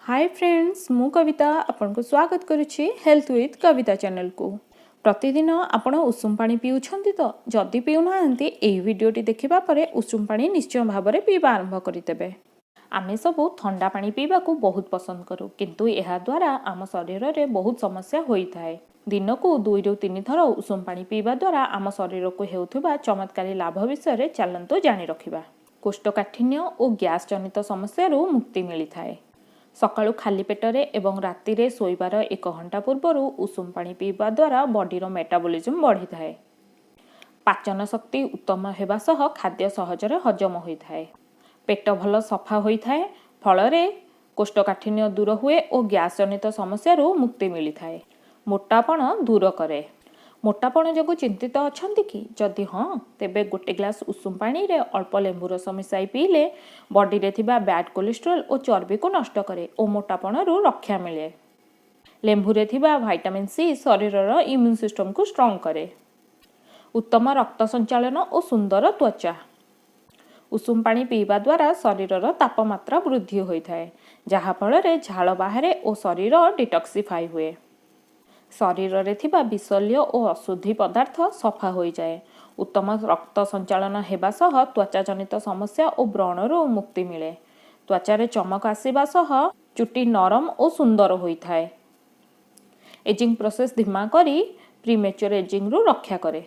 Hi friends मु कविता आपन को स्वागत करुछि हेल्थ विथ कविता चैनल को। प्रतिदिन आपण उषुम पानी पिउछंती तो जदि पिउनाहांती एही वीडियोटी देखिबा परे उषुम पानी निश्चय भाबरे पीबा आरंभ करितेबे। आमे सबु ठंडा पानी पीबा को बहुत पसंद करू किंतु एहा द्वारा आम शरीर रे बहुत समस्या होई थाए। दिन को 2 ରୁ 3 थर उषुम पानी पीबा द्वारा आम शरीर को हेउथुबा चमत्कारी लाभ विषय चलंतु जानि रखिबा। कोष्ठकाठिन्य और गैस जनित समस्या मुक्ति मिली थाए। सकाळु खाली पेटरे एवं राति रे सोइबार 1 घंटा पूर्व उषुम पानी पीबा द्वारा बॉडी रो मेटाबॉलिज्म बढ़ी थाए। पाचन शक्ति उत्तम हेबा सह खाद्य सहजरे हजम होई थाए। पेट भल सफा होई थाए फल रे कोष्ठकाठिन्य दूर हुए और गैस जनित समस्या मुक्ति मिली थाए। मोटापण दूर करे। मोटापण जो चिंतित अछंती कि जदि हाँ तेबे गोटे ग्लास उषुम पानी रे अल्प लेंबू रस मिसाई पीले बॉडी रे थिबा बैड कोलेस्ट्रोल और चर्बी को नष्ट करे और मोटापण रक्षा मिले। लेंबू रे थिबा विटामिन सी शरीर रो इम्यून सिस्टम को स्ट्रांग करे। उत्तम रक्त संचालन और सुंदर त्वचा। उषुम पानी पीवा द्वारा शरीर रो तापमात्रा वृद्धि होई थाए जहा फल रे झाल बाहरे और शरीर डिटॉक्सिफाई हुए। शरीर रे थिबा विषल्य और अशुद्धि पदार्थ सफा हो जाए। उत्तम रक्त संचालन हेबा सह त्वचा जनित समस्या और व्रणरू मुक्ति मिले। त्वचा रे चमक आसीबा सह चुटी नरम और सुंदर होई थाए। एजिंग प्रोसेस धीमा करी प्रीमेच्योर एजिंग रु रक्षा करे।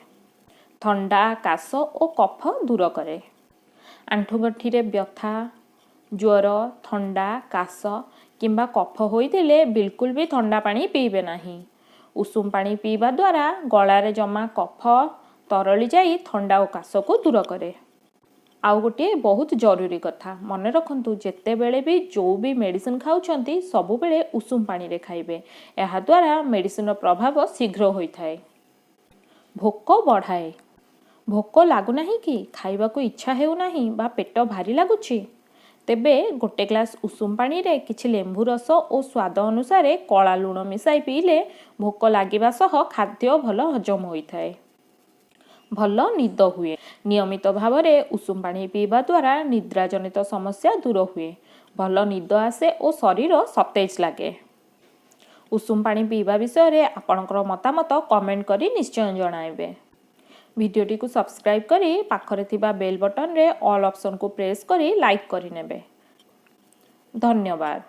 ठंडा काश और कफ दूर करे। आंठुगंठी रे व्यथा ज्वर ठंडा काश किंबा कफ होइतिले बिल्कुल भी ठंडा पानी पीबे नाही। उषुम पानी पीवा द्वारा गलारे जमा कफ तरली जाई ठंडा और काश को दूर करे। आउ गोटे बहुत जरूरी कथा मन रखंतु जेते बेले भी जो भी मेडिसिन खाउछंती सबु बेले उषुम पानी रे खाइबे। एहा द्वारा मेडिसिन प्रभाव शीघ्र होई थाए। भोक बढ़ाए। भोक लागु नाही कि खाइबा को इच्छा हेउ नाही बा पेट भारी लागुछि तेबे गोटे ग्लास उषुम पानी रे किछि लेंबू रस और स्वाद अनुसार कला लुण मिसाई पीले भोक लागिबा सह खाद्य भल हजम होई थाए। भल निद हुए। नियमित भाव रे उषुम पानी पीवा द्वारा निद्रा जनित समस्या दूर हुए। भल निद आसे और शरीर सतेज लागे। उषुम पानी पीवा विषय रे आपनकर मतामत कमेंट करी निश्चय जणाइबे। वीडियोटी को सब्सक्राइब करी पाखरे थिबा बेल बटन रे ऑल ऑप्शन को प्रेस करी लाइक करी नेबे। धन्यवाद।